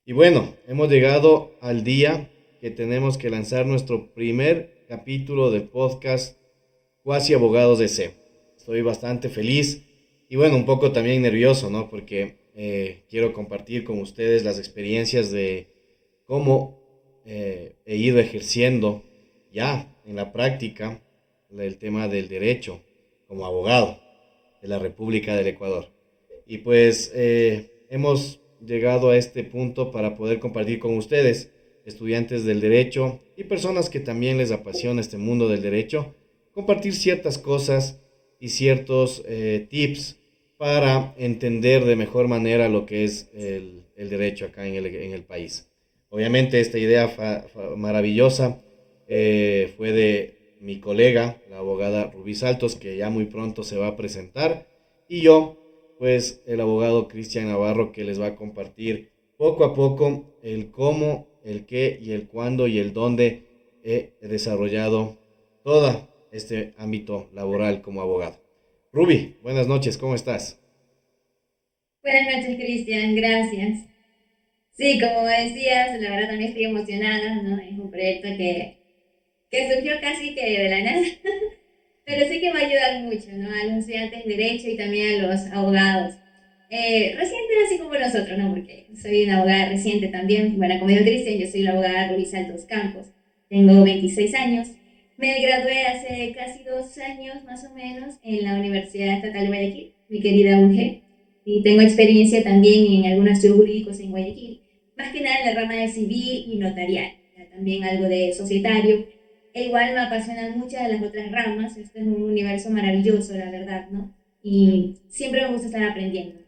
Y bueno, hemos llegado al día que tenemos que lanzar nuestro primer capítulo del podcast Cuasi Abogados de C. Estoy bastante feliz y bueno, un poco también nervioso, ¿no? Porque quiero compartir con ustedes las experiencias de cómo he ido ejerciendo ya en la práctica el tema del derecho como abogado de la República del Ecuador. Y pues hemos llegado a este punto para poder compartir con ustedes, estudiantes del derecho y personas que también les apasiona este mundo del derecho, compartir ciertas cosas y ciertos tips para entender de mejor manera lo que es el derecho acá en el país. Obviamente esta idea maravillosa fue de mi colega, la abogada Rubí Saltos, que ya muy pronto se va a presentar, y yo, pues el abogado Cristian Navarro, que les va a compartir poco a poco el cómo, el qué y el cuándo y el dónde he desarrollado todo este ámbito laboral como abogado. Ruby, buenas noches, ¿cómo estás? Buenas noches, Cristian, gracias. Sí, como decías, la verdad también estoy emocionada, ¿no? Es un proyecto que surgió casi que de la nada, pero sí que va a ayudar mucho, ¿no? A los estudiantes de Derecho y también a los abogados. Recientes así como nosotros, ¿no? Porque soy una abogada reciente también. Bueno, como dijo Cristian, yo soy la abogada Rubí Saltos Campos. Tengo 26 años. Me gradué hace casi 2 años más o menos en la Universidad Estatal de Guayaquil, mi querida UG. Y tengo experiencia también en algunos estudios jurídicos en Guayaquil, más que nada en la rama de civil y notarial, también algo de societario. E igual me apasionan muchas de las otras ramas. Este es un universo maravilloso, la verdad, ¿no? Y siempre me gusta estar aprendiendo.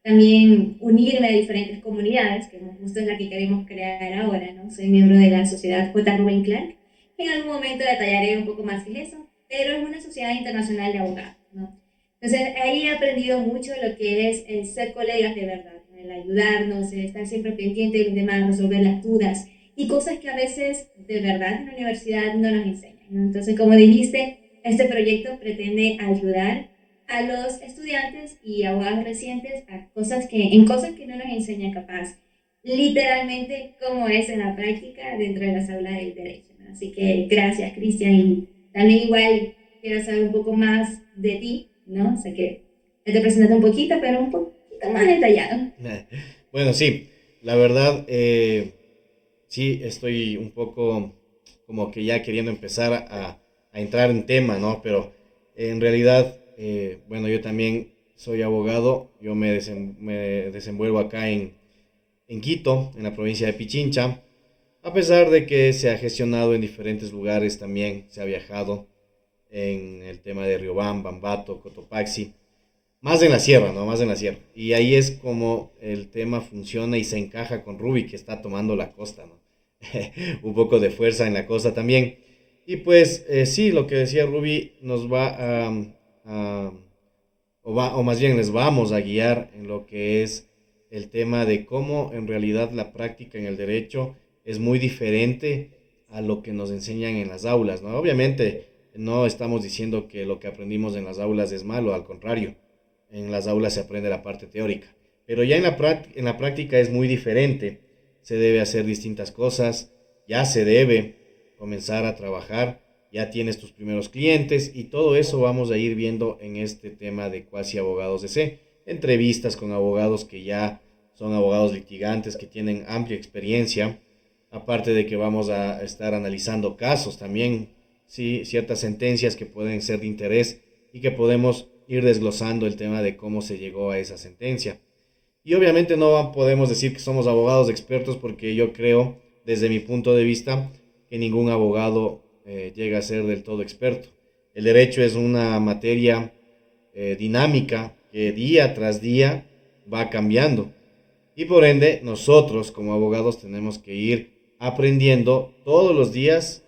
También unirme a diferentes comunidades, que justo es la que queremos crear ahora, ¿no? Soy miembro de la sociedad J. Rubén Clark. En algún momento detallaré un poco más qué es eso, pero es una sociedad internacional de abogados, ¿no? Entonces ahí he aprendido mucho lo que es el ser colegas de verdad, ¿no? El ayudarnos, el estar siempre pendiente de los demás, resolver las dudas y cosas que a veces de verdad en la universidad no nos enseñan, ¿no? Entonces, como dijiste, este proyecto pretende ayudar a los estudiantes y abogados recientes a en cosas que no nos enseñan capaz, literalmente como es en la práctica dentro de las aulas del derecho, ¿no? Así que gracias, Cristian, y también igual quiero saber un poco más de ti, ¿no? Sé que ya te presentaste un poquito, pero un poquito más detallado. Bueno, sí, la verdad, sí, estoy un poco como que ya queriendo empezar a entrar en tema, ¿no? Pero en realidad, bueno, yo también soy abogado, yo me desenvuelvo acá en Quito, en la provincia de Pichincha, a pesar de que se ha gestionado en diferentes lugares también, se ha viajado en el tema de Riobamba, Ambato, Cotopaxi, más en la sierra, ¿no? Más en la sierra. Y ahí es como el tema funciona y se encaja con Ruby, que está tomando la costa, ¿no? Un poco de fuerza en la costa también. Y pues sí, lo que decía Ruby nos va a o más bien les vamos a guiar en lo que es el tema de cómo en realidad la práctica en el derecho es muy diferente a lo que nos enseñan en las aulas, ¿no? Obviamente no estamos diciendo que lo que aprendimos en las aulas es malo, al contrario, en las aulas se aprende la parte teórica, pero ya en la práctica es muy diferente, se debe hacer distintas cosas, ya se debe comenzar a trabajar, ya tienes tus primeros clientes y todo eso vamos a ir viendo en este tema de Cuasi Abogados de C. Entrevistas con abogados que ya son abogados litigantes, que tienen amplia experiencia, aparte de que vamos a estar analizando casos también, sí, ciertas sentencias que pueden ser de interés y que podemos ir desglosando el tema de cómo se llegó a esa sentencia. Y obviamente no podemos decir que somos abogados expertos porque yo creo, desde mi punto de vista, que ningún abogado llega a ser del todo experto. El derecho es una materia dinámica que día tras día va cambiando. Y por ende, nosotros como abogados tenemos que ir aprendiendo todos los días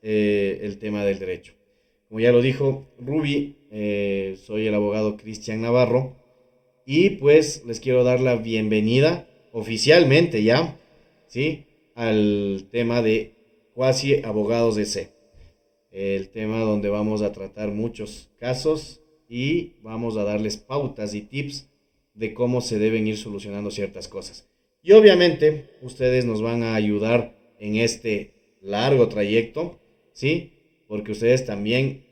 el tema del derecho. Como ya lo dijo Ruby, soy el abogado Cristian Navarro y pues les quiero dar la bienvenida oficialmente ya, ¿sí? Al tema de Cuasi Abogados de C. El tema donde vamos a tratar muchos casos y vamos a darles pautas y tips de cómo se deben ir solucionando ciertas cosas. Y obviamente ustedes nos van a ayudar en este largo trayecto, ¿sí? Porque ustedes también,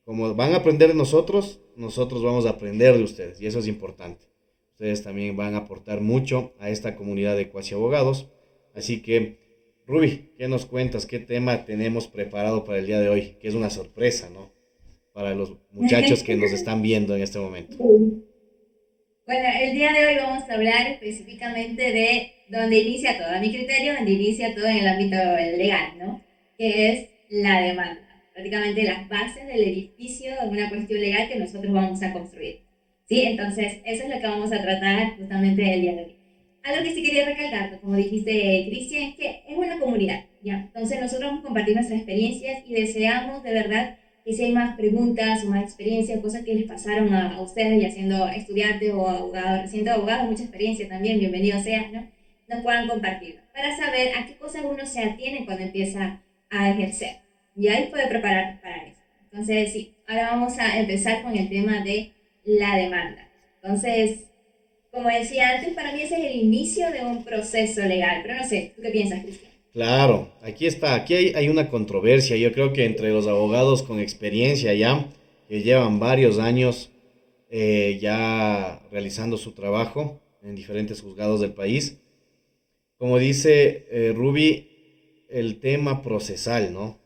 como van a aprender de nosotros, nosotros vamos a aprender de ustedes y eso es importante. Ustedes también van a aportar mucho a esta comunidad de cuasi abogados. Así que, Ruby, ¿qué nos cuentas? ¿Qué tema tenemos preparado para el día de hoy? Que es una sorpresa, ¿no? Para los muchachos que nos están viendo en este momento. Bueno, el día de hoy vamos a hablar específicamente de dónde inicia todo, a mi criterio, donde inicia todo en el ámbito legal, ¿no? Que es la demanda, prácticamente las bases del edificio de una cuestión legal que nosotros vamos a construir. ¿Sí? Entonces, eso es lo que vamos a tratar justamente el día de hoy. Algo que sí quería recalcar, como dijiste, Cristian, es que es una comunidad, ¿ya? Entonces, nosotros vamos a compartir nuestras experiencias y deseamos de verdad que si hay más preguntas o más experiencias, cosas que les pasaron a ustedes, ya siendo estudiantes o abogados, recién abogados, mucha experiencia también, bienvenidos sean, ¿no? Nos puedan compartir para saber a qué cosas uno se atiene cuando empieza a ejercer. Y ahí puede preparar para eso. Entonces, sí, ahora vamos a empezar con el tema de la demanda. Entonces, como decía antes, para mí ese es el inicio de un proceso legal, pero no sé, ¿tú qué piensas, Cristian? Claro, aquí está, aquí hay una controversia. Yo creo que entre los abogados con experiencia ya, que llevan varios años ya realizando su trabajo en diferentes juzgados del país, como dice Ruby, el tema procesal, ¿no?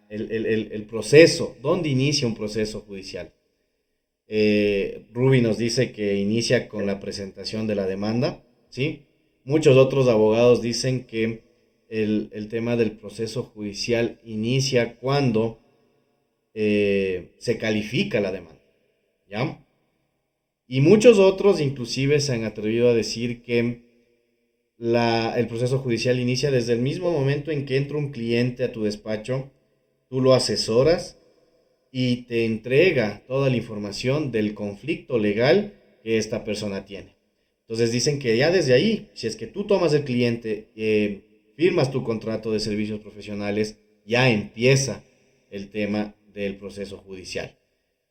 El proceso, ¿dónde inicia un proceso judicial? Ruby nos dice que inicia con la presentación de la demanda, ¿sí? Muchos otros abogados dicen que el tema del proceso judicial inicia cuando se califica la demanda, ¿ya? Y muchos otros inclusive se han atrevido a decir que el proceso judicial inicia desde el mismo momento en que entra un cliente a tu despacho, tú lo asesoras y te entrega toda la información del conflicto legal que esta persona tiene. Entonces dicen que ya desde ahí, si es que tú tomas el cliente, firmas tu contrato de servicios profesionales, ya empieza el tema del proceso judicial.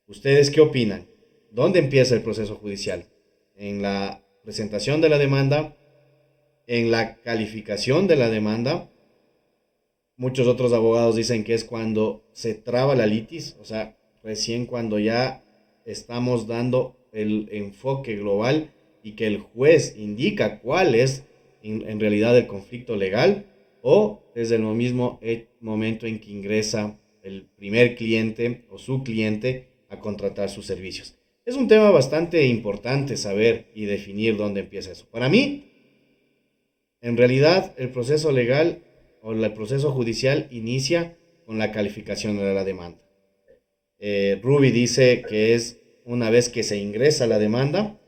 ¿Ustedes qué opinan? ¿Dónde empieza el proceso judicial? ¿En la presentación de la demanda? ¿En la calificación de la demanda? Muchos otros abogados dicen que es cuando se traba la litis, o sea, recién cuando ya estamos dando el enfoque global y que el juez indica cuál es en realidad el conflicto legal, o desde el mismo momento en que ingresa el primer cliente o su cliente a contratar sus servicios. Es un tema bastante importante saber y definir dónde empieza eso. Para mí, en realidad, el proceso legal o el proceso judicial inicia con la calificación de la demanda. Ruby dice que es una vez que se ingresa la demanda,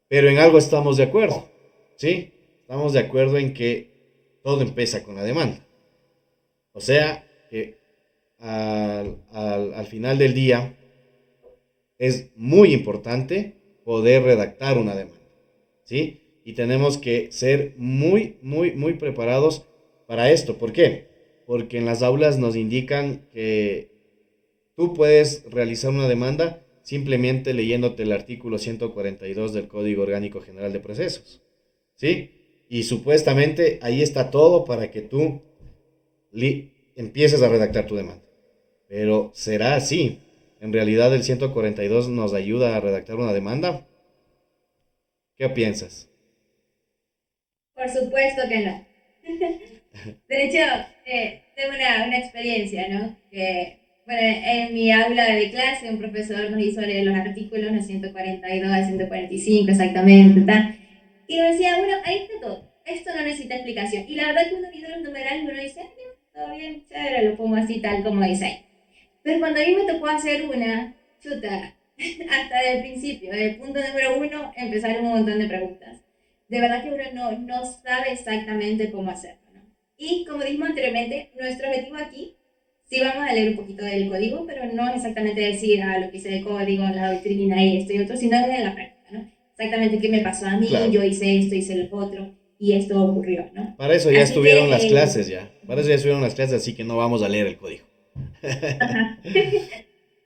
pero en algo estamos de acuerdo, ¿sí? Estamos de acuerdo en que todo empieza con la demanda. O sea, que al final del día es muy importante poder redactar una demanda, ¿sí? Y tenemos que ser muy preparados para esto. ¿Por qué? Porque en las aulas nos indican que tú puedes realizar una demanda simplemente leyéndote el artículo 142 del Código Orgánico General de Procesos, ¿sí? Y supuestamente ahí está todo para que tú empieces a redactar tu demanda. Pero ¿será así? ¿En realidad el 142 nos ayuda a redactar una demanda? ¿Qué piensas? Por supuesto que no. De hecho, tengo una experiencia, ¿no? Que, bueno, en mi aula de clase un profesor nos hizo leer los artículos, los 142, 145 exactamente, tal. Y nos decía, bueno, ahí está todo. Esto no necesita explicación. Y la verdad que uno viendo los numerales y uno dice, "Ah, ya, todo bien, chévere, lo pongo así tal como dice ahí". Pero cuando a mí me tocó hacer una, chuta, hasta del principio, del punto número uno, empezaron un montón de preguntas. De verdad que uno no sabe exactamente cómo hacerlo, ¿no? Y como dijimos anteriormente, nuestro objetivo aquí, sí vamos a leer un poquito del código, pero no es exactamente decir lo que hice de código, la doctrina y esto y otro, sino desde la práctica, ¿no? Exactamente qué me pasó a mí, Claro. yo hice esto, hice lo otro, y esto ocurrió, ¿no? Para eso ya Así estuvieron las que, clases ya. Para eso ya estuvieron las clases, así que no vamos a leer el código. ajá.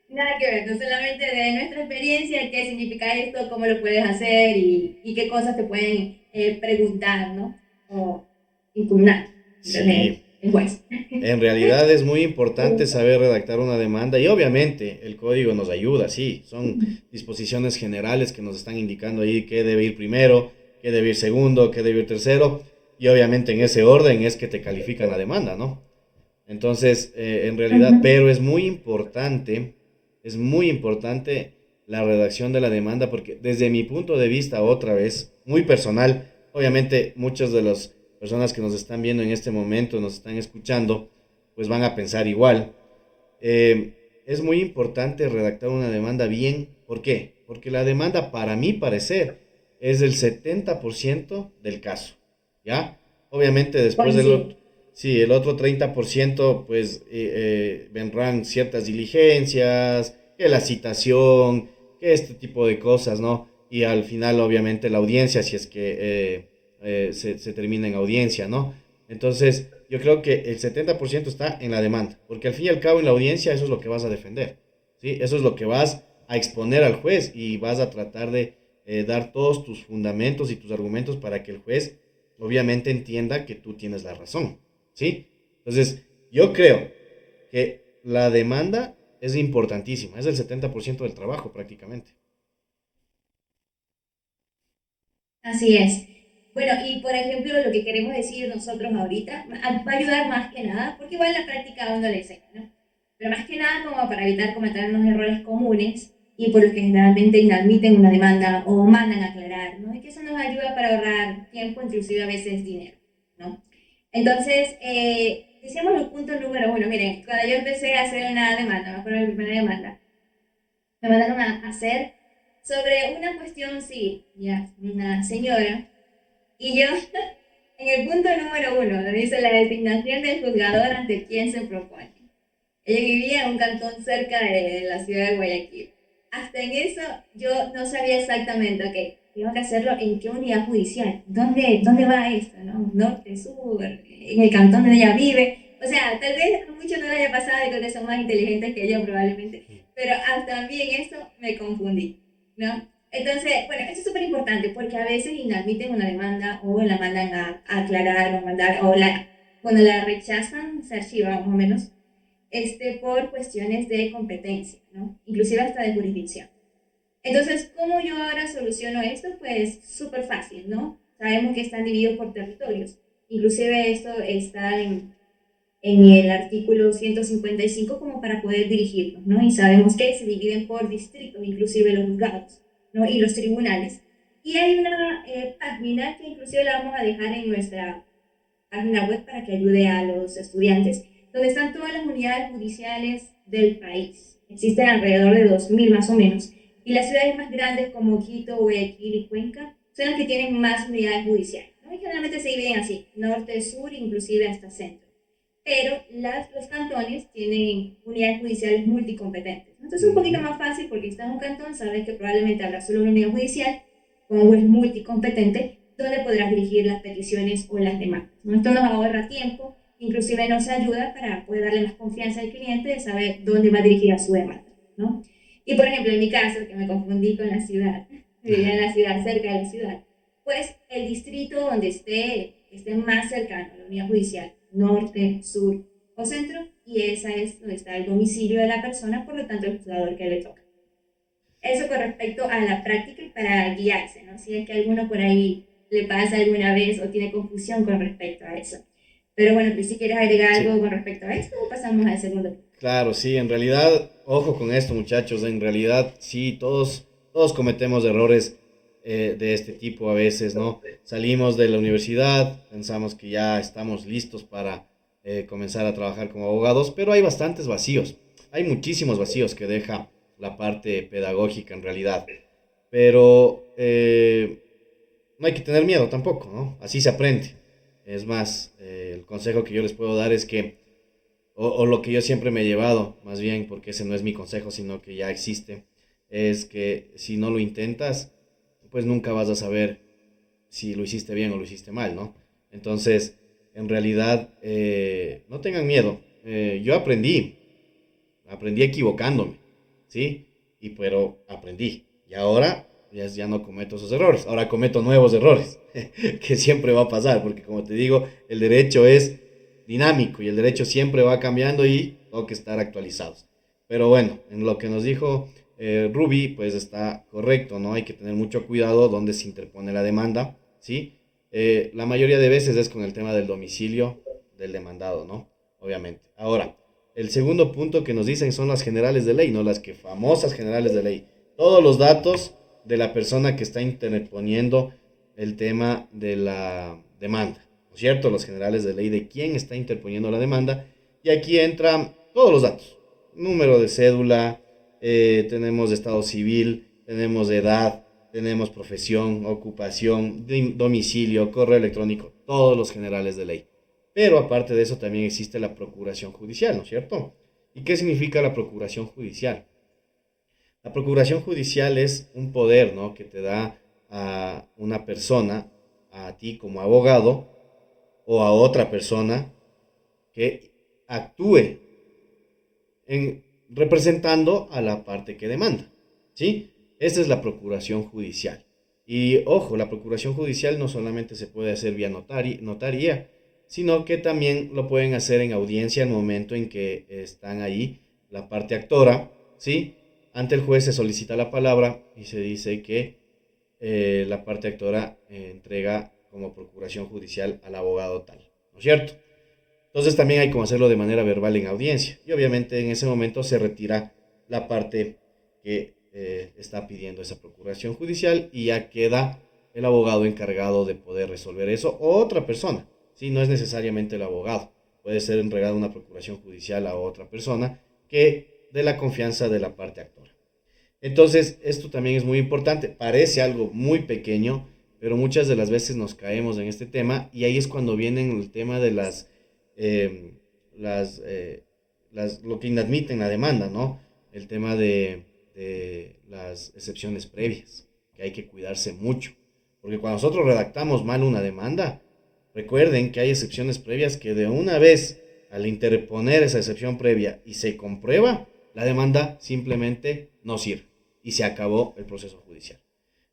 Nada que ver, no solamente de nuestra experiencia, qué significa esto, cómo lo puedes hacer y qué cosas te pueden preguntar, ¿no? O impugnar desde Sí, el juez. en realidad es muy importante saber redactar una demanda y obviamente el código nos ayuda, sí, son disposiciones generales que nos están indicando ahí qué debe ir primero, qué debe ir segundo, qué debe ir tercero y obviamente en ese orden es que te califican la demanda, ¿no? Entonces, en realidad, Ujú. pero es muy importante la redacción de la demanda porque desde mi punto de vista, otra vez, muy personal, obviamente muchas de las personas que nos están viendo en este momento, nos están escuchando, pues van a pensar igual. Es muy importante redactar una demanda bien. ¿Por qué? Porque la demanda, para mi parecer, es el 70% del caso. ¿Ya? Obviamente después del Coincido. otro, sí, el otro 30%, pues vendrán ciertas diligencias, que la citación, que este tipo de cosas, ¿no? Y al final, obviamente, la audiencia, si es que se termina en audiencia, ¿no? Entonces, yo creo que el 70% está en la demanda, porque al fin y al cabo en la audiencia eso es lo que vas a defender, ¿sí? Eso es lo que vas a exponer al juez y vas a tratar de dar todos tus fundamentos y tus argumentos para que el juez obviamente entienda que tú tienes la razón, ¿sí? Entonces, yo creo que la demanda es importantísima, es el 70% del trabajo prácticamente. Así es. Bueno, y por ejemplo, lo que queremos decir nosotros ahorita va a ayudar más que nada, porque igual la práctica a uno le enseña, ¿no? Pero más que nada como para evitar cometer unos errores comunes y por los que generalmente inadmiten una demanda o mandan a aclarar, ¿no? Y que eso nos ayuda para ahorrar tiempo, inclusive a veces dinero, ¿no? Entonces, decíamos los puntos número uno. Miren, cuando yo empecé a hacer una demanda, me acuerdo de mi primera demanda, me mandaron a hacer sobre una cuestión, sí, ya, una señora, y yo, en el punto número uno, donde dice la designación del juzgador ante quien se propone. Ella vivía en un cantón cerca de la ciudad de Guayaquil. Hasta en eso yo no sabía exactamente, ok, tengo que hacerlo en qué unidad judicial, dónde va esto, ¿no? Norte, sur, en el cantón donde ella vive. O sea, tal vez a muchos no le haya pasado y creo que son más inteligentes que yo probablemente, pero hasta a mí en eso me confundí, ¿no? Entonces, bueno, esto es súper importante porque a veces inadmiten una demanda o la mandan a aclarar o mandar, o la, cuando la rechazan, se archiva más o menos por cuestiones de competencia, ¿no? Inclusive hasta de jurisdicción. Entonces, ¿cómo yo ahora soluciono esto? Pues súper fácil, ¿no? Sabemos que están divididos por territorios. Inclusive esto está en el artículo 155 como para poder dirigirnos, ¿no? Y sabemos que se dividen por distritos, inclusive los juzgados, ¿no? Y los tribunales. Y hay una página que inclusive la vamos a dejar en nuestra página web para que ayude a los estudiantes, donde están todas las unidades judiciales del país. Existen alrededor de 2000 más o menos. Y las ciudades más grandes como Quito, Guayaquil y Cuenca son las que tienen más unidades judiciales, ¿no? Y generalmente se dividen así, norte, sur, inclusive hasta centro. Pero los cantones tienen unidades judiciales multicompetentes. Entonces es un poquito Ujú. más fácil porque estás en un cantón, sabes que probablemente habrá solo una unidad judicial con un juez multicompetente donde podrás dirigir las peticiones o las demandas, ¿no? Esto nos ahorra tiempo, inclusive nos ayuda para poder darle más confianza al cliente de saber dónde va a dirigir a su demanda, ¿no? Y por ejemplo, en mi caso, que me confundí con la ciudad, vivía en la ciudad, cerca de la ciudad, pues el distrito donde esté más cercano a la unidad judicial, norte, sur o centro, y esa es donde está el domicilio de la persona, por lo tanto el juzgador que le toca. Eso con respecto a la práctica y para guiarse, ¿no? Si es que alguno por ahí le pasa alguna vez o tiene confusión con respecto a eso. Pero bueno, pues si quieres agregar Sí, algo con respecto a esto, pasamos al segundo punto. claro, sí, en realidad, ojo con esto, muchachos, en realidad, sí, todos cometemos errores de este tipo a veces, ¿no? Salimos de la universidad, pensamos que ya estamos listos para comenzar a trabajar como abogados, pero hay bastantes vacíos, hay muchísimos vacíos que deja la parte pedagógica en realidad, pero no hay que tener miedo tampoco, ¿no? Así se aprende. Es más, el consejo que yo les puedo dar es que o lo que yo siempre me he llevado, más bien, porque ese no es mi consejo, sino que ya existe, es que si no lo intentas, pues nunca vas a saber si lo hiciste bien o lo hiciste mal, ¿no? Entonces, en realidad, no tengan miedo. Yo aprendí equivocándome, ¿sí? Y pero aprendí. Y ahora ya no cometo esos errores. Ahora cometo nuevos errores, que siempre va a pasar, porque como te digo, el derecho es dinámico y el derecho siempre va cambiando y tengo que estar actualizados. Pero bueno, en lo que nos dijo Ruby, pues está correcto, ¿no? Hay que tener mucho cuidado donde se interpone la demanda, ¿sí? La mayoría de veces es con el tema del domicilio del demandado, ¿no? Obviamente. Ahora, el segundo punto que nos dicen son las generales de ley, ¿no? Las que famosas generales de ley. Todos los datos de la persona que está interponiendo el tema de la demanda, ¿no es cierto? Los generales de ley de quién está interponiendo la demanda. Y aquí entran todos los datos. Número de cédula, tenemos estado civil, tenemos edad, tenemos profesión, ocupación, domicilio, correo electrónico, todos los generales de ley. Pero aparte de eso también existe la procuración judicial, ¿no es cierto? ¿Y qué significa la procuración judicial? La procuración judicial es un poder, ¿no?, que te da a una persona, a ti como abogado, o a otra persona que actúe representando a la parte que demanda, ¿sí? Esta es la procuración judicial. Y ojo, la procuración judicial no solamente se puede hacer vía notaría, sino que también lo pueden hacer en audiencia al momento en que están ahí la parte actora, ¿sí? Ante el juez se solicita la palabra y se dice que la parte actora entrega como procuración judicial al abogado tal, ¿no es cierto? Entonces también hay como hacerlo de manera verbal en audiencia. Y obviamente en ese momento se retira la parte que está pidiendo esa procuración judicial y ya queda el abogado encargado de poder resolver eso o otra persona. ¿Sí? No es necesariamente el abogado. Puede ser entregada una procuración judicial a otra persona que de la confianza de la parte actora. Entonces, esto también es muy importante. Parece algo muy pequeño, pero muchas de las veces nos caemos en este tema y ahí es cuando viene el tema de eh, las, eh, lo que inadmiten la demanda, ¿no? El tema de las excepciones previas, que hay que cuidarse mucho. Porque cuando nosotros redactamos mal una demanda, recuerden que hay excepciones previas que de una vez, al interponer esa excepción previa y se comprueba, la demanda simplemente no sirve y se acabó el proceso judicial.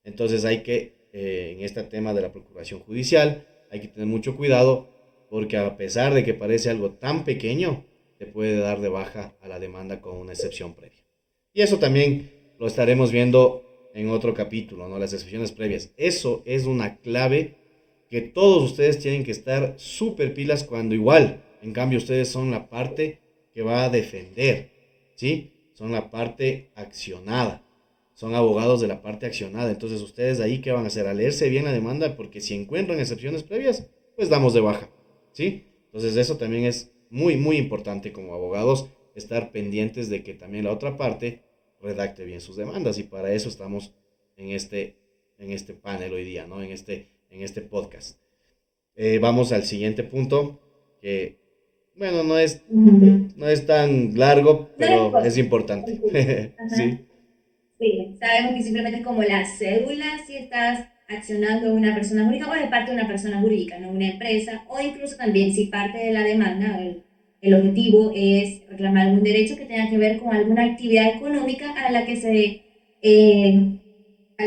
Entonces hay que, en este tema de la procuración judicial, hay que tener mucho cuidado porque a pesar de que parece algo tan pequeño, te puede dar de baja a la demanda con una excepción previa. Y eso también lo estaremos viendo en otro capítulo, ¿no? Las excepciones previas. Eso es una clave que todos ustedes tienen que estar súper pilas cuando igual, en cambio, ustedes son la parte que va a defender, ¿sí? Son la parte accionada. Son abogados de la parte accionada. Entonces, ustedes ahí, ¿qué van a hacer? A leerse bien la demanda, porque si encuentran excepciones previas, pues damos de baja, ¿sí? Entonces, eso también es muy, muy importante como abogados, estar pendientes de que también la otra parte redacte bien sus demandas. Y para eso estamos en este panel hoy día, ¿no? En este podcast. Vamos al siguiente punto, que, bueno, no es tan largo, No es pero es corto. importante. Ajá. Sí, Sí, sabemos que simplemente es como la cédula si estás accionando una persona jurídica o de parte de una persona jurídica, no una empresa, o incluso también si parte de la demanda, el objetivo es reclamar algún derecho que tenga que ver con alguna actividad económica eh, a la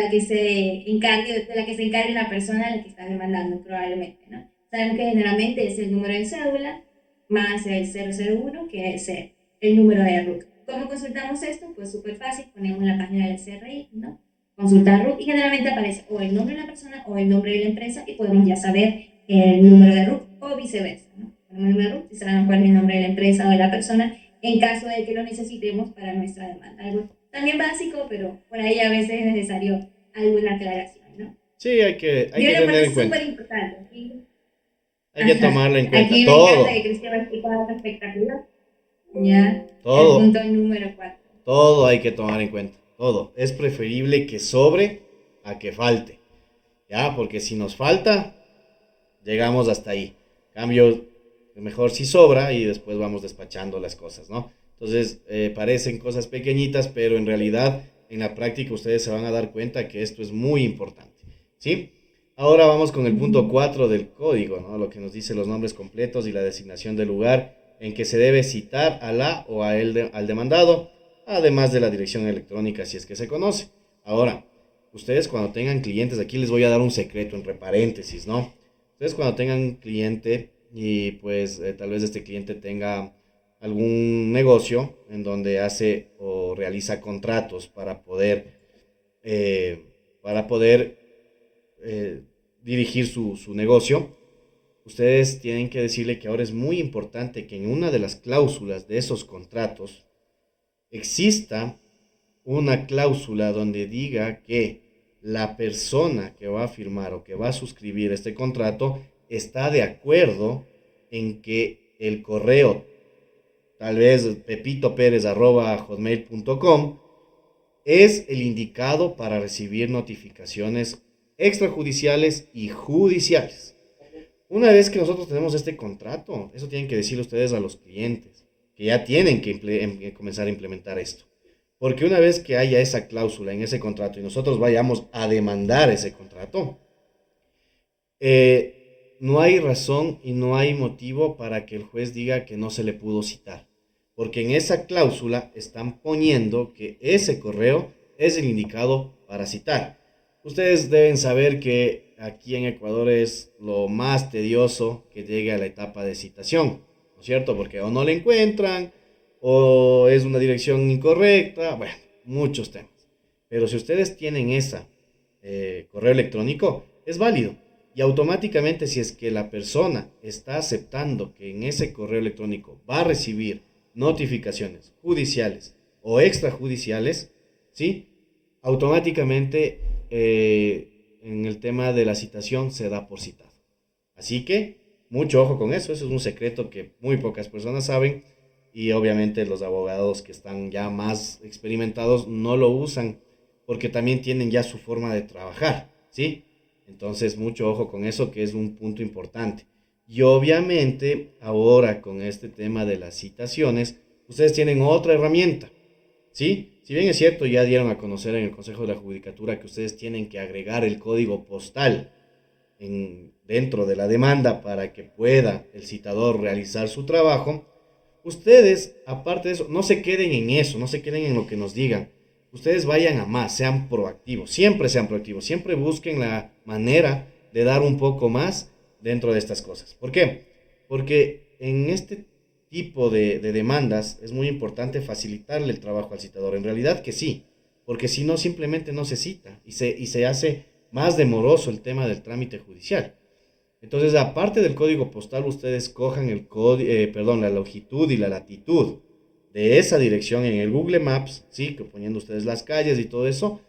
que se encargue, de la que se encargue la persona a la que está demandando probablemente, ¿no? Sabemos que generalmente es el número de cédula más el 001, que es el número de RUC. ¿Cómo consultamos esto? Pues súper fácil, ponemos en la página del CRI, ¿no? Consultar RUC y generalmente aparece o el nombre de la persona o el nombre de la empresa y podemos ya saber el número de RUC o viceversa, ¿no? Ponemos el número de RUC y sabemos cuál es el nombre de la empresa o de la persona en caso de que lo necesitemos para nuestra demanda. Algo también básico, pero por ahí a veces es necesario alguna aclaración, ¿no? sí, hay que Y una tener parte en cuenta. súper importante, ¿sí? Hay que Ajá. tomarla en cuenta. Aquí me encanta que Todo, Cristian va a explicar algo espectacular. Ya, el todo, punto número 4. todo hay que tomar en cuenta. Todo. Es preferible que sobre a que falte. ¿Ya? Porque si nos falta, llegamos hasta ahí. Cambio, mejor si sobra y después vamos despachando las cosas, ¿no? Entonces, parecen cosas pequeñitas, pero en realidad, en la práctica, ustedes se van a dar cuenta que esto es muy importante, ¿sí? Ahora vamos con el punto 4 del código, ¿no? Lo que nos dice los nombres completos y la designación del lugar en que se debe citar a la o a él al demandado, además de la dirección electrónica si es que se conoce. Ahora, ustedes cuando tengan clientes, aquí les voy a dar un secreto entre paréntesis, ¿no? Ustedes cuando tengan un cliente y pues tal vez este cliente tenga algún negocio en donde hace o realiza contratos eh, para poder dirigir su negocio, ustedes tienen que decirle que ahora es muy importante que en una de las cláusulas de esos contratos exista una cláusula donde diga que la persona que va a firmar o que va a suscribir este contrato está de acuerdo en que el correo, tal vez pepitopérez@hotmail.com, es el indicado para recibir notificaciones extrajudiciales y judiciales. Una vez que nosotros tenemos este contrato, eso tienen que decirle ustedes a los clientes, que ya tienen que comenzar a implementar esto. Porque una vez que haya esa cláusula en ese contrato y nosotros vayamos a demandar ese contrato, no hay razón y no hay motivo para que el juez diga que no se le pudo citar. Porque en esa cláusula están poniendo que ese correo es el indicado para citar. Ustedes deben saber que aquí en Ecuador es lo más tedioso que llegue a la etapa de citación, ¿no es cierto? Porque o no le encuentran, o es una dirección incorrecta, bueno, muchos temas. Pero si ustedes tienen esa correo electrónico, es válido. Y automáticamente si es que la persona está aceptando que en ese correo electrónico va a recibir notificaciones judiciales o extrajudiciales, ¿sí? Automáticamente en el tema de la citación se da por citado. Así que mucho ojo con eso, eso es un secreto que muy pocas personas saben y obviamente los abogados que están ya más experimentados no lo usan porque también tienen ya su forma de trabajar, ¿sí? Entonces mucho ojo con eso que es un punto importante. Y obviamente ahora con este tema de las citaciones, ustedes tienen otra herramienta, ¿sí? Si bien es cierto, ya dieron a conocer en el Consejo de la Judicatura que ustedes tienen que agregar el código postal dentro de la demanda para que pueda el citador realizar su trabajo, ustedes, aparte de eso, no se queden en eso, no se queden en lo que nos digan. Ustedes vayan a más, sean proactivos, siempre busquen la manera de dar un poco más dentro de estas cosas. ¿Por qué? Porque en este tipo de demandas es muy importante facilitarle el trabajo al citador. En realidad que sí, porque si no simplemente no se cita y se hace más demoroso el tema del trámite judicial. Entonces, aparte del código postal, ustedes cojan la longitud y la latitud de esa dirección en el Google Maps, sí, que poniendo ustedes las calles y todo eso,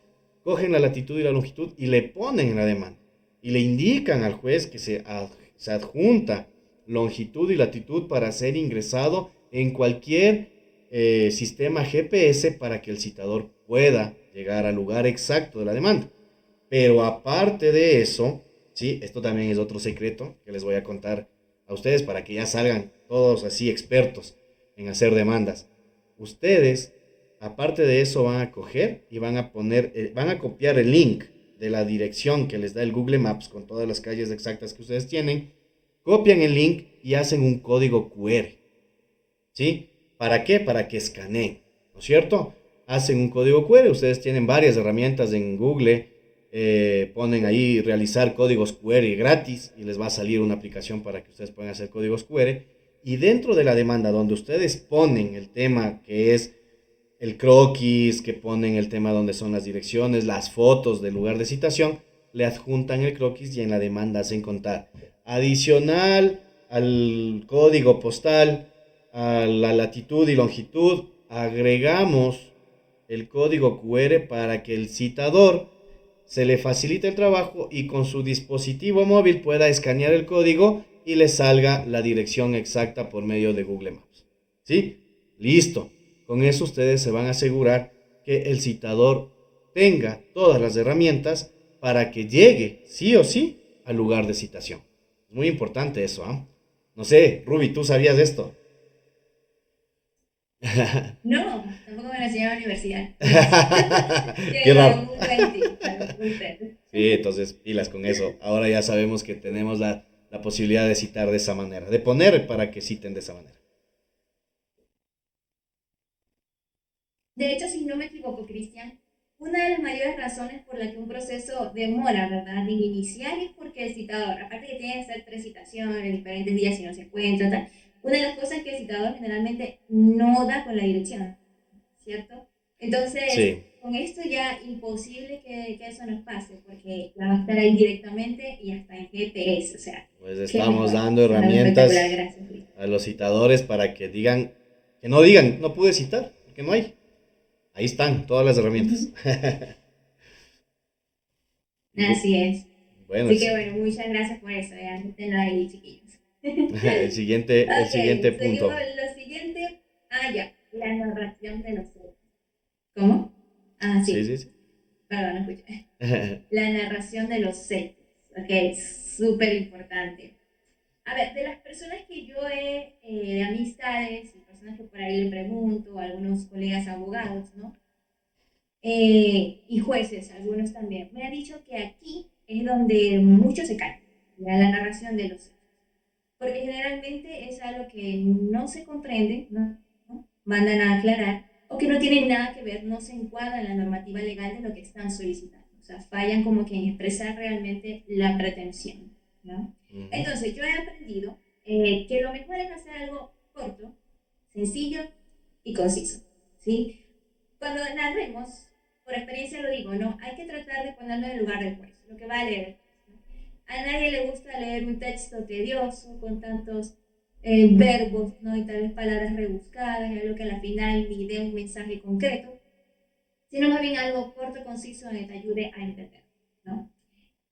cogen la latitud y la longitud y le ponen en la demanda. Y le indican al juez que se adjunta longitud y latitud para ser ingresado en cualquier sistema GPS para que el citador pueda llegar al lugar exacto de la demanda. Pero aparte de eso, sí, esto también es otro secreto que les voy a contar a ustedes para que ya salgan todos así expertos en hacer demandas. Ustedes, aparte de eso, van a coger y van a poner, van a copiar el link de la dirección que les da el Google Maps con todas las calles exactas que ustedes tienen, copian el link y hacen un código QR, ¿sí? ¿Para qué? Para que escaneen, ¿no es cierto? Hacen un código QR, ustedes tienen varias herramientas en Google, ponen ahí realizar códigos QR gratis y les va a salir una aplicación para que ustedes puedan hacer códigos QR. Y dentro de la demanda donde ustedes ponen el tema que es el croquis, que ponen el tema donde son las direcciones, las fotos del lugar de citación, le adjuntan el croquis y en la demanda hacen contar adicional al código postal, a la latitud y longitud, agregamos el código QR para que el citador se le facilite el trabajo y con su dispositivo móvil pueda escanear el código y le salga la dirección exacta por medio de Google Maps. ¿Sí? Listo. Con eso ustedes se van a asegurar que el citador tenga todas las herramientas para que llegue sí o sí al lugar de citación. Es muy importante eso, ¿ah? No sé, Ruby, ¿tú sabías de esto? No, tampoco me lo enseñaron en la universidad. Qué Que raro. un buen tip para usted. Sí, entonces pilas con eso. Ahora ya sabemos que tenemos la posibilidad de citar de esa manera, de poner para que citen de esa manera. De hecho, si no me equivoco, Cristian, una de las mayores razones por la que un proceso demora, ¿verdad?, en iniciar es porque el citador, aparte que tiene que hacer 3 citaciones en diferentes días si no se encuentra, tal, una de las cosas es que el citador generalmente no da con la dirección, ¿cierto? Entonces, Sí, con esto ya imposible que eso nos pase, porque la va a estar ahí directamente y hasta en GPS, o sea, pues qué estamos mejor. dando Algo espectacular, herramientas gracias, Luis. a los citadores para que digan, que no digan, no pude citar, porque no hay. Ahí están todas las herramientas. Ujú. Y Así es. bueno, Así que bueno, muchas gracias por eso, ya, tenlo ahí, chiquillos. el siguiente Ok, seguimos punto. lo siguiente. Ah, ya, la narración de los hechos. ¿Cómo? Ah, Sí, sí, sí, sí. perdón, no escuché. La narración de los hechos. Ok, súper importante. A ver, de las personas que yo de amistades y personas que por ahí le pregunto, algunos colegas abogados, ¿no? Y jueces, algunos también, me ha dicho que aquí es donde mucho se cae, ya la narración de los hechos. Porque generalmente es algo que no se comprende, ¿no? Mandan a aclarar, o que no tiene nada que ver, no se encuadra en la normativa legal de lo que están solicitando. O sea, fallan como que en expresar realmente la pretensión, ¿no? Ujú. Entonces, yo he aprendido que lo mejor es hacer algo corto, sencillo y conciso, ¿sí? Cuando narremos, por experiencia lo digo, ¿no? Hay que tratar de ponerlo en el lugar del juez, lo que va a leer. A nadie le gusta leer un texto tedioso con tantos verbos, ¿no? Y tales palabras rebuscadas, y algo que a la final ni dé un mensaje concreto, sino más bien algo corto, conciso, que te ayude a entender, ¿no?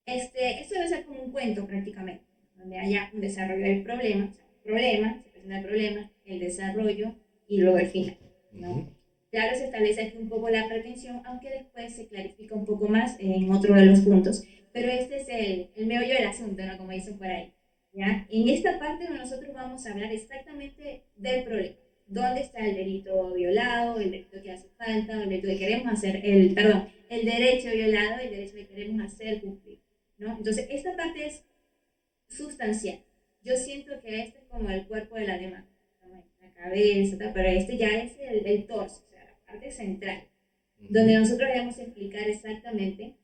Esto debe ser como un cuento prácticamente, donde haya un desarrollo del problema, o sea, un problema, se presenta el problema, el desarrollo y luego el final, Ujú. ¿no? Claro, se establece aquí un poco la pretensión, aunque después se clarifica un poco más en otro de los puntos. Pero este es el meollo del asunto, ¿no? Como dicen por ahí. ¿Ya? En esta parte nosotros vamos a hablar exactamente del problema. ¿Dónde está el delito violado, el delito que hace falta, el delito que queremos hacer, perdón, el derecho violado, el derecho que queremos hacer cumplir, ¿no? Entonces, esta parte es sustancial. Yo siento que este es como el cuerpo de la demanda, ¿no? La cabeza, tal, pero este ya es el torso, o sea, la parte central, donde Ujú. nosotros debemos explicar exactamente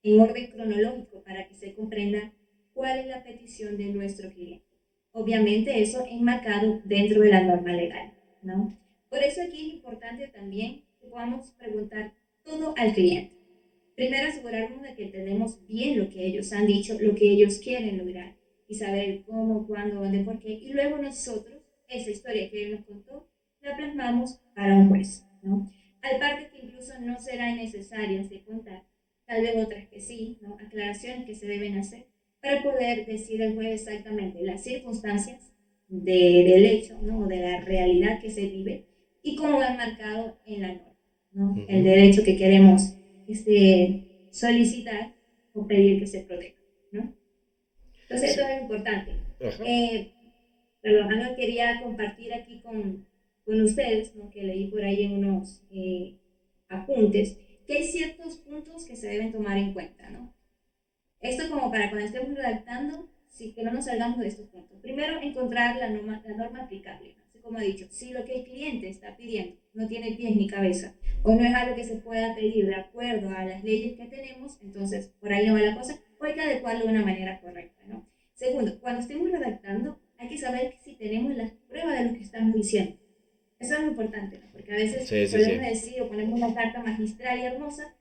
en orden cronológico para que se comprenda cuál es la petición de nuestro cliente. Obviamente eso enmarcado dentro de la norma legal, ¿no? Por eso aquí es importante también que podamos preguntar todo al cliente. Primero asegurarnos de que entendemos bien lo que ellos han dicho, lo que ellos quieren lograr y saber cómo, cuándo, dónde, por qué. Y luego nosotros, esa historia que él nos contó, la plasmamos para un juez, ¿no? Hay partes que incluso no serán necesarias de contar, tal vez otras que sí, ¿no? Aclaraciones que se deben hacer para poder decir al juez exactamente las circunstancias del hecho, ¿no? De la realidad que se vive y cómo va marcado en la norma, ¿no? El Ujú. derecho que queremos solicitar o pedir que se proteja, ¿no? Entonces, esto Sí. es importante. Ajá. Eh, Perdón, algo quería compartir aquí con ustedes, ¿no? Que leí por ahí en unos apuntes, que hay ciertos puntos que se deben tomar en cuenta, ¿no? Esto como para cuando estemos redactando, sí, que no nos salgamos de estos puntos. Primero, encontrar la norma aplicable. Así como he dicho, si lo que el cliente está pidiendo no tiene pies ni cabeza, o no es algo que se pueda pedir de acuerdo a las leyes que tenemos, entonces por ahí no va la cosa, o hay que adecuarlo de una manera correcta, ¿no? Segundo, cuando estemos redactando, hay que saber si tenemos las pruebas de lo que estamos diciendo. Eso es muy importante, ¿no? Porque a veces Sí, sí, solemos sí. decir o ponemos una carta magistral y hermosa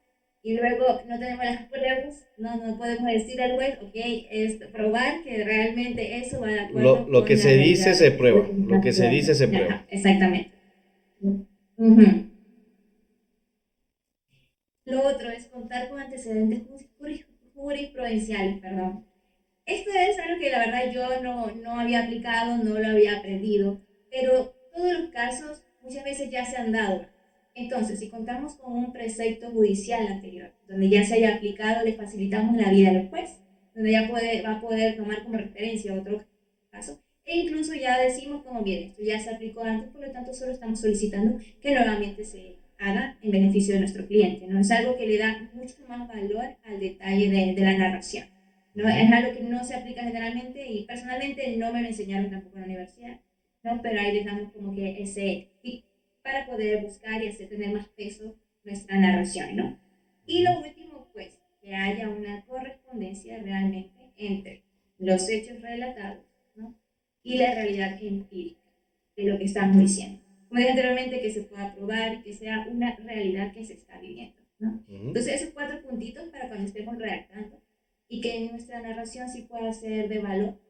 y luego no tenemos las pruebas, no podemos decir al juez, ok, es probar que realmente eso va de acuerdo Lo que con la se dice realidad se de lo prueba. que nos Lo están que se pidiendo. dice se prueba. Ajá, exactamente. Ujú. Lo otro es contar con antecedentes jurisprudenciales, perdón. Esto es algo que la verdad yo no había aplicado, no lo había aprendido, pero todos los casos muchas veces ya se han dado. Entonces, si contamos con un precepto judicial anterior, donde ya se haya aplicado, le facilitamos la vida al juez, donde ya va a poder tomar como referencia otro caso, e incluso ya decimos como, bien, esto ya se aplicó antes, por lo tanto solo estamos solicitando que nuevamente se haga en beneficio de nuestro cliente, ¿no? Es algo que le da mucho más valor al detalle de la narración. ¿No? Ujú. Es algo que no se aplica generalmente y personalmente no me lo enseñaron tampoco en la universidad, ¿no? Pero ahí les damos como que ese tip para poder buscar y hacer tener más peso nuestra narración, ¿no? Y lo último, pues, que haya una correspondencia realmente entre los hechos relatados, ¿no? Y la realidad empírica de lo que estamos diciendo. Como dije anteriormente, que se pueda probar y que sea una realidad que se está viviendo, ¿no? Entonces, esos 4 puntitos para cuando estemos redactando y que nuestra narración sí pueda ser de valor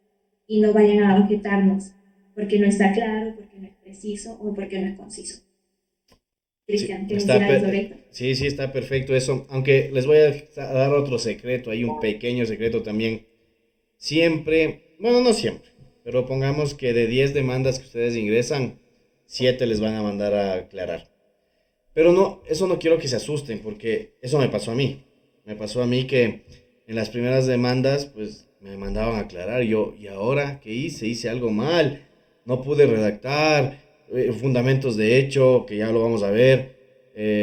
y no vayan a objetarnos porque no está claro, porque no es preciso o porque no es conciso. Sí, Cristian, ¿quieres decir algo sobre esto? sí, sí, está perfecto eso. Aunque les voy a dar otro secreto, hay un pequeño secreto también. Siempre, bueno, no siempre, pero pongamos que de 10 demandas que ustedes ingresan, 7 les van a mandar a aclarar. Pero no, eso no quiero que se asusten, porque eso me pasó a mí. Me pasó a mí que en las primeras demandas, pues me mandaban a aclarar. Yo, ¿y ahora qué hice? Hice algo mal. No pude redactar. Fundamentos de hecho, que ya lo vamos a ver.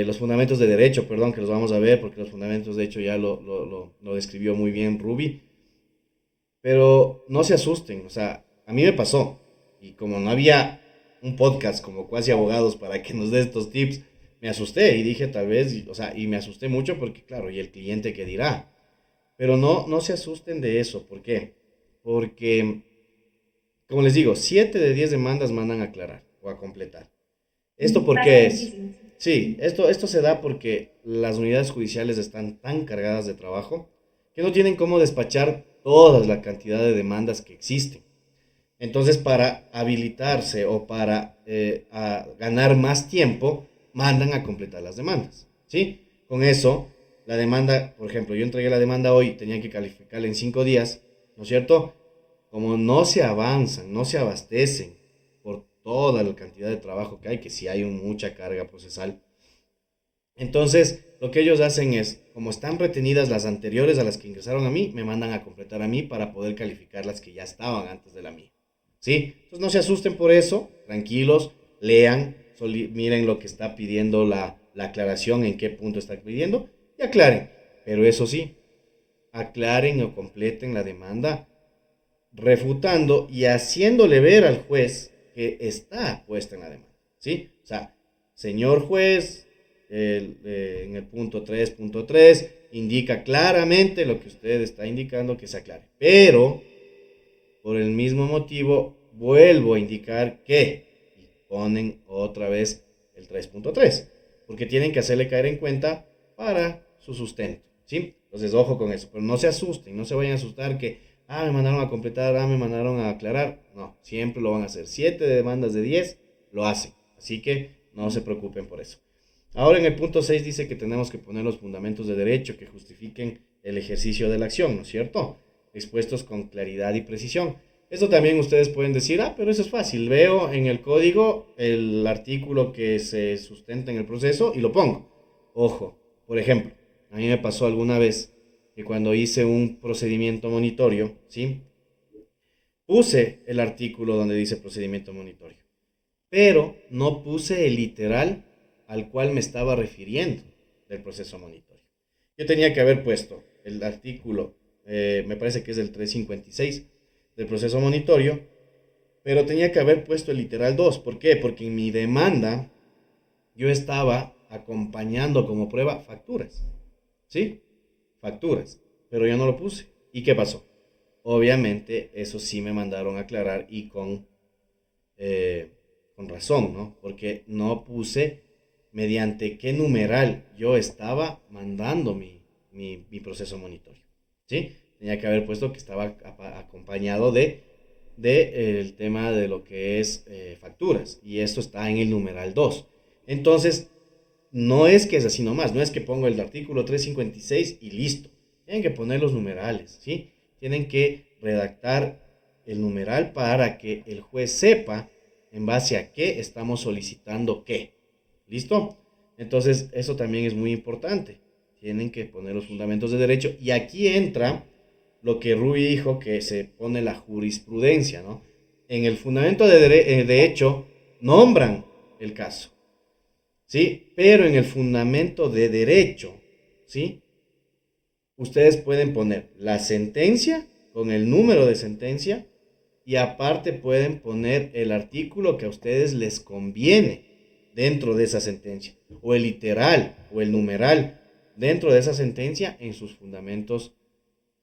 Los fundamentos de derecho, perdón, que los vamos a ver, porque los fundamentos de hecho ya lo describió muy bien Ruby. Pero no se asusten, o sea, a mí me pasó. Y como no había un podcast como Cuasi Abogados para que nos dé estos tips, me asusté y dije tal vez, o sea, y me asusté mucho porque, claro, ¿y el cliente qué dirá? Pero no, no se asusten de eso. ¿Por qué? Porque, como les digo, 7 de 10 demandas mandan a aclarar o a completar. ¿Esto por Pasa qué es? muchísimo. Sí, esto se da porque las unidades judiciales están tan cargadas de trabajo que no tienen cómo despachar toda la cantidad de demandas que existen. Entonces, para habilitarse o para ganar más tiempo, mandan a completar las demandas. ¿Sí? Con eso, la demanda, por ejemplo, yo entregué la demanda hoy, tenía que calificarla en 5 días, ¿no es cierto? Como no se avanzan, no se abastecen por toda la cantidad de trabajo que hay, que sí hay mucha carga procesal. Entonces, lo que ellos hacen es, como están retenidas las anteriores a las que ingresaron a mí, me mandan a completar a mí para poder calificar las que ya estaban antes de la mía. ¿Sí? Entonces no se asusten por eso, tranquilos, lean, miren lo que está pidiendo la aclaración, en qué punto está pidiendo, y aclaren. Pero eso sí, aclaren o completen la demanda refutando y haciéndole ver al juez que está puesta en la demanda. ¿Sí? O sea, señor juez, en el punto 3.3 indica claramente lo que usted está indicando que se aclare. Pero, por el mismo motivo, vuelvo a indicar que, y ponen otra vez el 3.3, porque tienen que hacerle caer en cuenta para su sustento. ¿Sí? Entonces, ojo con eso, pero no se asusten, no se vayan a asustar que me mandaron a completar, me mandaron a aclarar. No, siempre lo van a hacer. 7 demandas de 10 lo hacen. Así que no se preocupen por eso. Ahora en el punto 6 dice que tenemos que poner los fundamentos de derecho que justifiquen el ejercicio de la acción, ¿no es cierto? Expuestos con claridad y precisión. Esto también ustedes pueden decir, pero eso es fácil. Veo en el código el artículo que se sustenta en el proceso y lo pongo. Ojo, por ejemplo, a mí me pasó alguna vez que cuando hice un procedimiento monitorio, ¿sí? Puse el artículo donde dice procedimiento monitorio, pero no puse el literal al cual me estaba refiriendo del proceso monitorio. Yo tenía que haber puesto el artículo, me parece que es el 356 del proceso monitorio, pero tenía que haber puesto el literal 2. ¿Por qué? Porque en mi demanda yo estaba acompañando como prueba facturas. ¿Sí? Facturas. Pero yo no lo puse. ¿Y qué pasó? Obviamente, eso sí me mandaron a aclarar y eh, con razón, ¿no? Porque no puse mediante qué numeral yo estaba mandando mi proceso monitorio. ¿Sí? Tenía que haber puesto que estaba acompañado de el tema de lo que es facturas. Y esto está en el numeral 2. Entonces, no es que es así nomás, no es que pongo el artículo 356 y listo. Tienen que poner los numerales, ¿sí? Tienen que redactar el numeral para que el juez sepa en base a qué estamos solicitando qué. ¿Listo? Entonces, eso también es muy importante. Tienen que poner los fundamentos de derecho. Y aquí entra lo que Ruby dijo, que se pone la jurisprudencia, ¿no? En el fundamento de hecho, nombran el caso. ¿Sí? Pero en el fundamento de derecho, ¿sí? Ustedes pueden poner la sentencia con el número de sentencia y aparte pueden poner el artículo que a ustedes les conviene dentro de esa sentencia, o el literal, o el numeral dentro de esa sentencia en sus fundamentos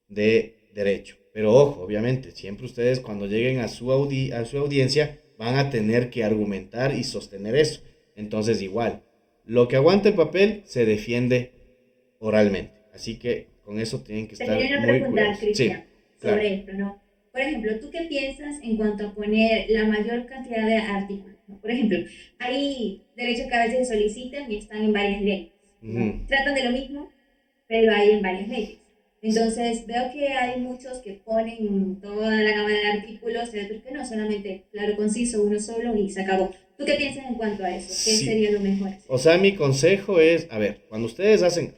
de derecho. Pero ojo, obviamente, siempre ustedes cuando lleguen a su audiencia van a tener que argumentar y sostener eso. Entonces igual, lo que aguanta el papel se defiende oralmente. Así que con eso tienen que Te estar quería muy preguntar, cuidadosos. Sí, Cristian, claro. sobre esto, ¿no? Por ejemplo, ¿tú qué piensas en cuanto a poner la mayor cantidad de artículos? ¿No? Por ejemplo, hay derechos que a veces se solicitan y están en varias leyes, ¿no? Ujú. Tratan de lo mismo, pero hay en varias leyes. Entonces, veo que hay muchos que ponen toda la gama de artículos y otros que no, solamente claro, conciso, uno solo y se acabó. ¿Tú qué piensas en cuanto a eso? ¿Qué Sí. sería lo mejor hacer? O sea, mi consejo es, a ver, cuando ustedes hacen,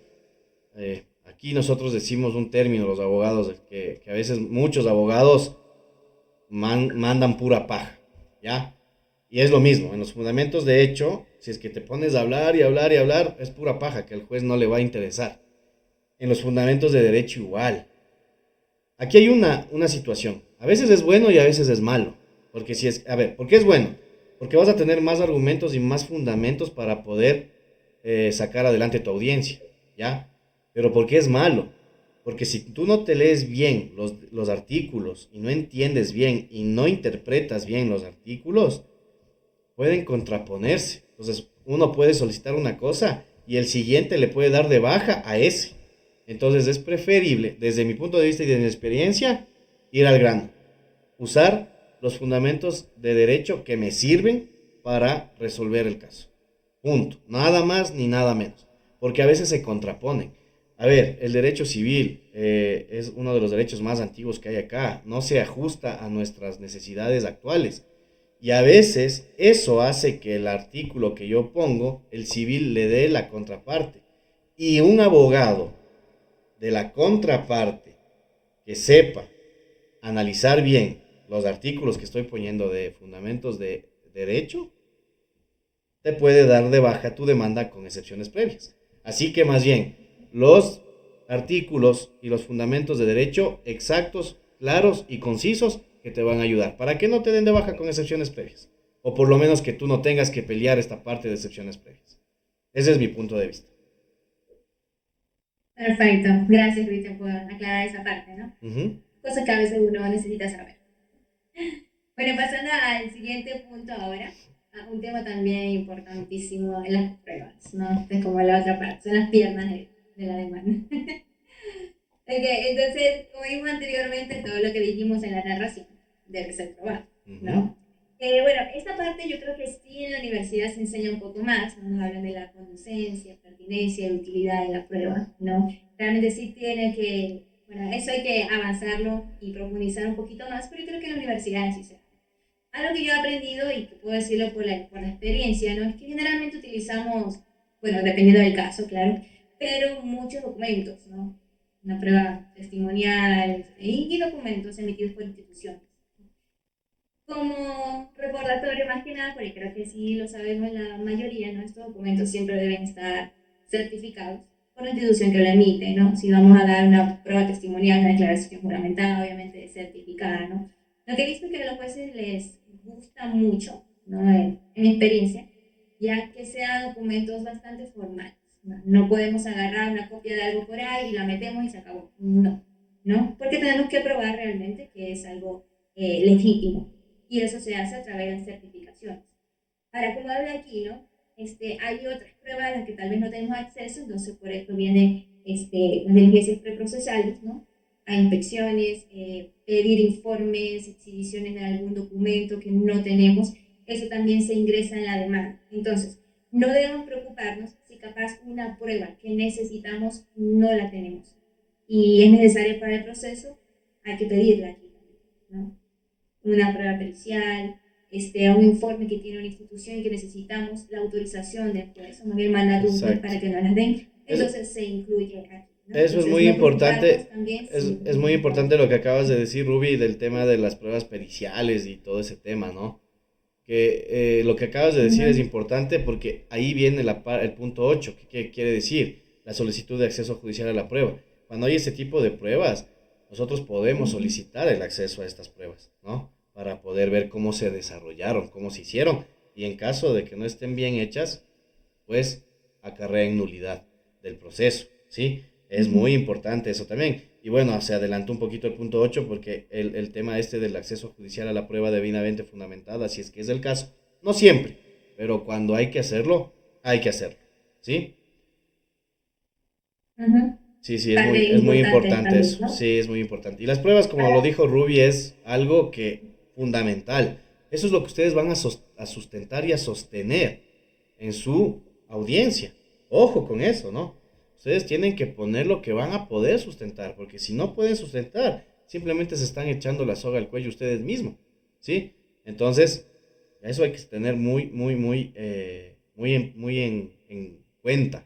aquí nosotros decimos un término, los abogados, que a veces muchos abogados mandan pura paja, ¿ya? Y es lo mismo, en los fundamentos de hecho, si es que te pones a hablar y hablar y hablar, es pura paja que al juez no le va a interesar. En los fundamentos de derecho igual. Aquí hay una situación. A veces es bueno y a veces es malo. Porque si es, a ver, ¿por qué es bueno? Porque vas a tener más argumentos y más fundamentos para poder sacar adelante tu audiencia, ¿ya? Pero ¿por qué es malo? Porque si tú no te lees bien los artículos y no entiendes bien y no interpretas bien los artículos, pueden contraponerse. Entonces, uno puede solicitar una cosa y el siguiente le puede dar de baja a ese. Entonces, es preferible, desde mi punto de vista y de mi experiencia, ir al grano. Usar los fundamentos de derecho que me sirven para resolver el caso. Punto. Nada más ni nada menos. Porque a veces se contraponen. A ver, el derecho civil es uno de los derechos más antiguos que hay acá. No se ajusta a nuestras necesidades actuales. Y a veces eso hace que el artículo que yo pongo, el civil le dé la contraparte. Y un abogado de la contraparte que sepa analizar bien los artículos que estoy poniendo de fundamentos de derecho, te puede dar de baja tu demanda con excepciones previas. Así que más bien, los artículos y los fundamentos de derecho exactos, claros y concisos que te van a ayudar para que no te den de baja con excepciones previas. O por lo menos que tú no tengas que pelear esta parte de excepciones previas. Ese es mi punto de vista. Perfecto. Gracias, Cristian, por aclarar esa parte, ¿no? Ujú. Cosa que a veces uno necesita saber. Bueno, pasando al siguiente punto ahora, a un tema también importantísimo en las pruebas, ¿no? Es como la otra parte, son las piernas de la demanda. Okay, entonces, como vimos anteriormente, todo lo que dijimos en la narración debe ser probado, Ujú. ¿no? Bueno, esta parte yo creo que sí en la universidad se enseña un poco más, ¿no? Nos hablan de la conducencia, pertinencia y utilidad de la prueba, ¿no? Realmente sí tiene que, bueno, eso hay que avanzarlo y profundizar un poquito más, pero yo creo que en la universidad sí se da. Algo que yo he aprendido y que puedo decirlo por la experiencia, ¿no? Es que generalmente utilizamos, bueno, dependiendo del caso, claro, pero muchos documentos, ¿no? Una prueba testimonial y documentos emitidos por instituciones. Como recordatorio más que nada, porque creo que sí lo sabemos la mayoría, ¿no? Estos documentos siempre deben estar certificados por la institución que lo emite, ¿no? Si vamos a dar una prueba testimonial, una declaración juramentada, obviamente certificada, ¿no? Lo que he visto es que a los jueces les gusta mucho, ¿no? En mi experiencia, ya que sean documentos bastante formales. ¿No? No podemos agarrar una copia de algo por ahí y la metemos y se acabó. No, ¿no? Porque tenemos que probar realmente que es algo legítimo y eso se hace a través de certificaciones. Ahora, como habla aquí, ¿no? Hay otras pruebas a las que tal vez no tenemos acceso, entonces por esto vienen las diligencias preprocesales, ¿no? A inspecciones, pedir informes, exhibiciones de algún documento que no tenemos, eso también se ingresa en la demanda. Entonces, no debemos preocuparnos si capaz una prueba que necesitamos no la tenemos y es necesaria para el proceso, hay que pedirla aquí, ¿no? Una prueba pericial, un informe que tiene una institución y que necesitamos la autorización del juez, o el mandato de un juez Exacto. para que nos las den, Eso, entonces se incluye aquí, ¿no? eso es Entonces muy no preocuparnos importante. también Es si muy no importante podemos. lo que acabas de decir, Ruby, del tema de las pruebas periciales y todo ese tema, ¿no? Que lo que acabas de decir es Uh-huh. importante porque ahí viene el punto 8 que quiere decir la solicitud de acceso judicial a la prueba. Cuando hay ese tipo de pruebas, nosotros podemos solicitar el acceso a estas pruebas, ¿no? Para poder ver cómo se desarrollaron, cómo se hicieron, y en caso de que no estén bien hechas, pues acarrean nulidad del proceso. ¿sí? Es muy importante eso también. Y bueno, se adelantó un poquito el punto 8 porque el tema este del acceso judicial a la prueba debidamente fundamentada, si es que es el caso, no siempre, pero cuando hay que hacerlo, ¿sí? Ujú. Sí, sí, Parte es muy importante importante también, eso. ¿no? Sí, es muy importante. Y las pruebas, como lo Ahora, dijo Ruby, es algo que fundamental. Eso es lo que ustedes van a sustentar y a sostener en su audiencia. Ojo con eso, ¿no? Ustedes tienen que poner lo que van a poder sustentar, porque si no pueden sustentar, simplemente se están echando la soga al cuello ustedes mismos, ¿sí? Entonces, eso hay que tener muy en cuenta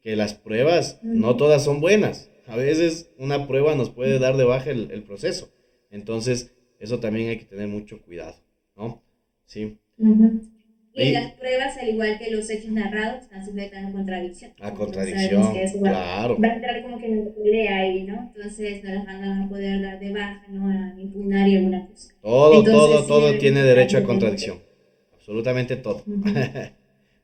que las pruebas no ujú, todas son buenas. A veces una prueba nos puede dar de baja el proceso. Entonces, eso también hay que tener mucho cuidado, ¿no? Sí. ujú. Y en las Y pruebas, al igual que los hechos narrados, están sujetos a contradicción. a Entonces sabemos que contradicción, eso claro. va a entrar como que en la pelea ahí, ¿no? Entonces no las van a poder dar de baja, ¿no? A impugnar y alguna cosa. Entonces sí Todo deben tiene estar derecho a pendientes. contradicción. Absolutamente todo. Ujú.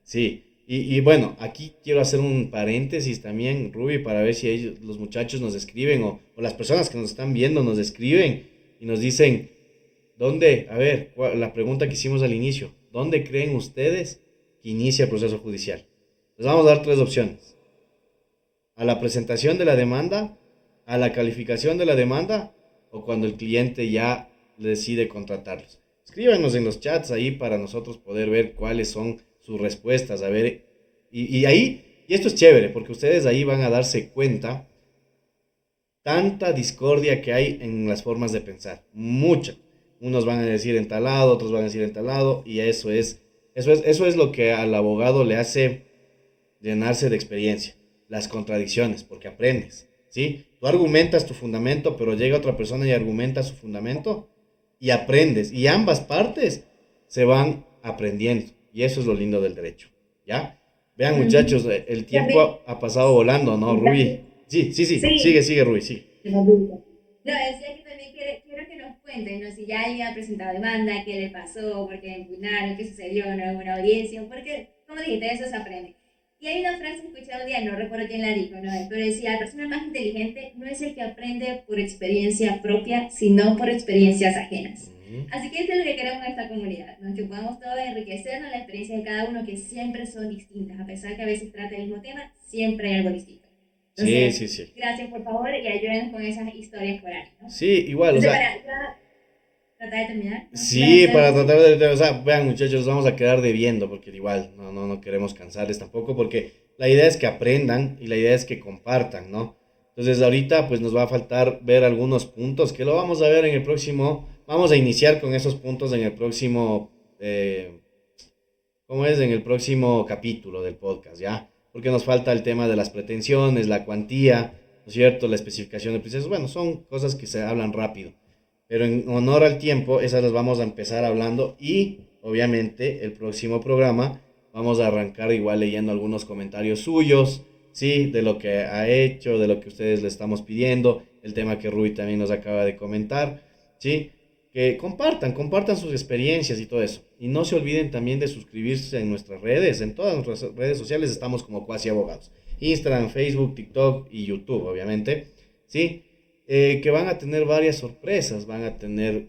Sí. Y bueno, aquí quiero hacer un paréntesis también, Ruby, para ver si ellos, los muchachos nos escriben o las personas que nos están viendo nos escriben y nos dicen, ¿dónde? A ver, la pregunta que hicimos al inicio. ¿Dónde creen ustedes que inicia el proceso judicial? Les vamos a dar tres opciones. A la presentación de la demanda, a la calificación de la demanda o cuando el cliente ya decide contratarlos. Escríbanos en los chats ahí para nosotros poder ver cuáles son sus respuestas. A ver, y ahí, y esto es chévere porque ustedes ahí van a darse cuenta tanta discordia que hay en las formas de pensar. Mucha. Unos van a decir en tal lado, otros van a decir en tal lado, y eso es lo que al abogado le hace llenarse de experiencia. Las contradicciones, porque aprendes. ¿Sí? Tú argumentas tu fundamento, pero llega otra persona y argumenta su fundamento y aprendes. Y ambas partes se van aprendiendo. Y eso es lo lindo del derecho. ¿Ya? Vean muchachos, Ujú. el También, tiempo ha pasado volando, ¿no, Ruby? también, Sí, sí, sí. sí, Sigue, Ruby, sí. no, decía que también quiero que nos cuenten, ¿no? Si ya alguien ha presentado demanda, qué le pasó, por qué le impugnaron, qué sucedió, ¿no? En una audiencia, porque, como dijiste, eso se aprende. Y hay una frase que escuché un día, no recuerdo quién la dijo, ¿no? Pero decía, la persona más inteligente no es el que aprende por experiencia propia, sino por experiencias ajenas. Ujú. Así que eso es lo que queremos en esta comunidad, ¿no? Que podamos todos enriquecernos la experiencia de cada uno, que siempre son distintas, a pesar que a veces trata el mismo tema, siempre hay algo distinto. Sí, Entonces, sí, sí. gracias por favor y ayúdenos con esas historias por ahí, ¿no? Sí, igual, o Entonces, sea, para ya tratar de terminar, ¿no? ¿Ibas a sí, decir algo para así? tratar o sea, vean muchachos, vamos a quedar debiendo, porque igual, no queremos cansarles tampoco, porque la idea es que aprendan y la idea es que compartan, ¿no? Entonces ahorita pues nos va a faltar ver algunos puntos que lo vamos a ver en el próximo, vamos a iniciar con esos puntos en el próximo, ¿cómo es? En el próximo capítulo del podcast, ¿ya? Porque nos falta el tema de las pretensiones, la cuantía, ¿no es cierto? La especificación de precios, bueno, son cosas que se hablan rápido. Pero en honor al tiempo, esas las vamos a empezar hablando y obviamente el próximo programa vamos a arrancar igual leyendo algunos comentarios suyos, ¿sí? De lo que ha hecho, de lo que ustedes le estamos pidiendo, el tema que Rui también nos acaba de comentar, ¿sí? Que compartan sus experiencias y todo eso. Y no se olviden también de suscribirse en nuestras redes, en todas nuestras redes sociales estamos como Cuasi Abogados. Instagram, Facebook, TikTok y YouTube, obviamente, ¿sí? Que van a tener varias sorpresas, van a tener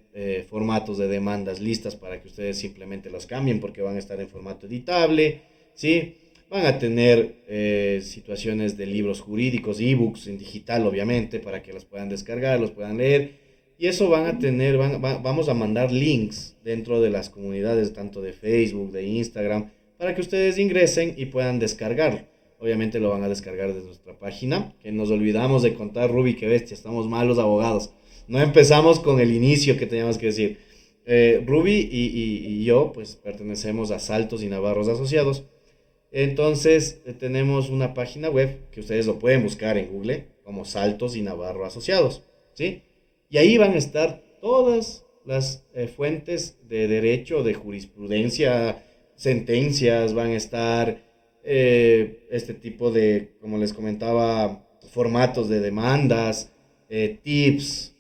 formatos de demandas listas para que ustedes simplemente los cambien porque van a estar en formato editable, ¿sí? Van a tener situaciones de libros jurídicos, ebooks en digital, obviamente, para que los puedan descargar, los puedan leer. Y eso van a tener, vamos a mandar links dentro de las comunidades, tanto de Facebook, de Instagram, para que ustedes ingresen y puedan descargarlo. Obviamente lo van a descargar desde nuestra página, que nos olvidamos de contar, Ruby, que bestia, estamos malos abogados. No empezamos con el inicio que teníamos que decir. Ruby y yo, pues pertenecemos a Saltos y Navarros Asociados. Entonces, tenemos una página web que ustedes lo pueden buscar en Google como Saltos y Navarro Asociados, ¿sí? Y ahí van a estar todas las fuentes de derecho, de jurisprudencia, sentencias, van a estar este tipo de, como les comentaba, formatos de demandas, tips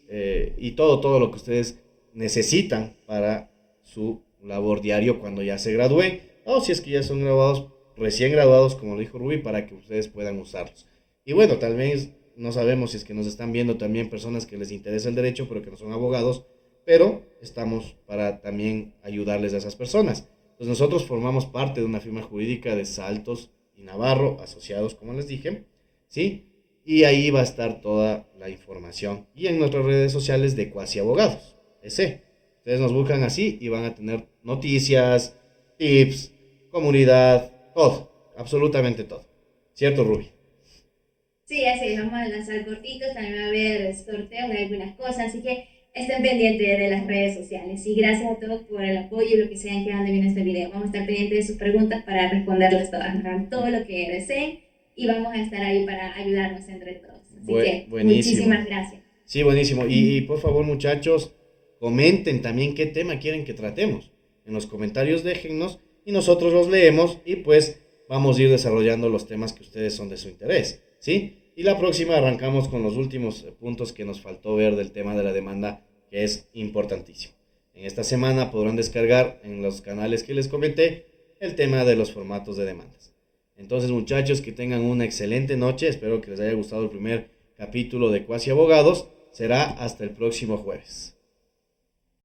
y todo lo que ustedes necesitan para su labor diario cuando ya se gradúen o si es que ya son graduados, recién graduados, como lo dijo Ruby, para que ustedes puedan usarlos. Y bueno, tal vez no sabemos si es que nos están viendo también personas que les interesa el derecho, pero que no son abogados, pero estamos para también ayudarles a esas personas. Entonces nosotros formamos parte de una firma jurídica de Saltos y Navarro, asociados, como les dije, ¿sí? Y ahí va a estar toda la información. Y en nuestras redes sociales de Cuasi Abogados, ese. Ustedes nos buscan así y van a tener noticias, tips, comunidad, todo, absolutamente todo. ¿Cierto, Ruby? Sí, así es, vamos a lanzar cortitos, también va a haber sorteos de algunas cosas, así que estén pendientes de las redes sociales. Y gracias a todos por el apoyo y lo que se han quedado viendo este video. Vamos a estar pendientes de sus preguntas para responderlas todas, hagan todo lo que deseen y vamos a estar ahí para ayudarnos entre todos. Así que Buenísimo. muchísimas gracias. Sí, buenísimo. Y por favor, muchachos, comenten también qué tema quieren que tratemos. En los comentarios déjennos y nosotros los leemos y pues vamos a ir desarrollando los temas que ustedes son de su interés, ¿sí? Y la próxima arrancamos con los últimos puntos que nos faltó ver del tema de la demanda, que es importantísimo. En esta semana podrán descargar en los canales que les comenté el tema de los formatos de demandas. Entonces, muchachos, que tengan una excelente noche. Espero que les haya gustado el primer capítulo de Cuasi Abogados. Será hasta el próximo jueves.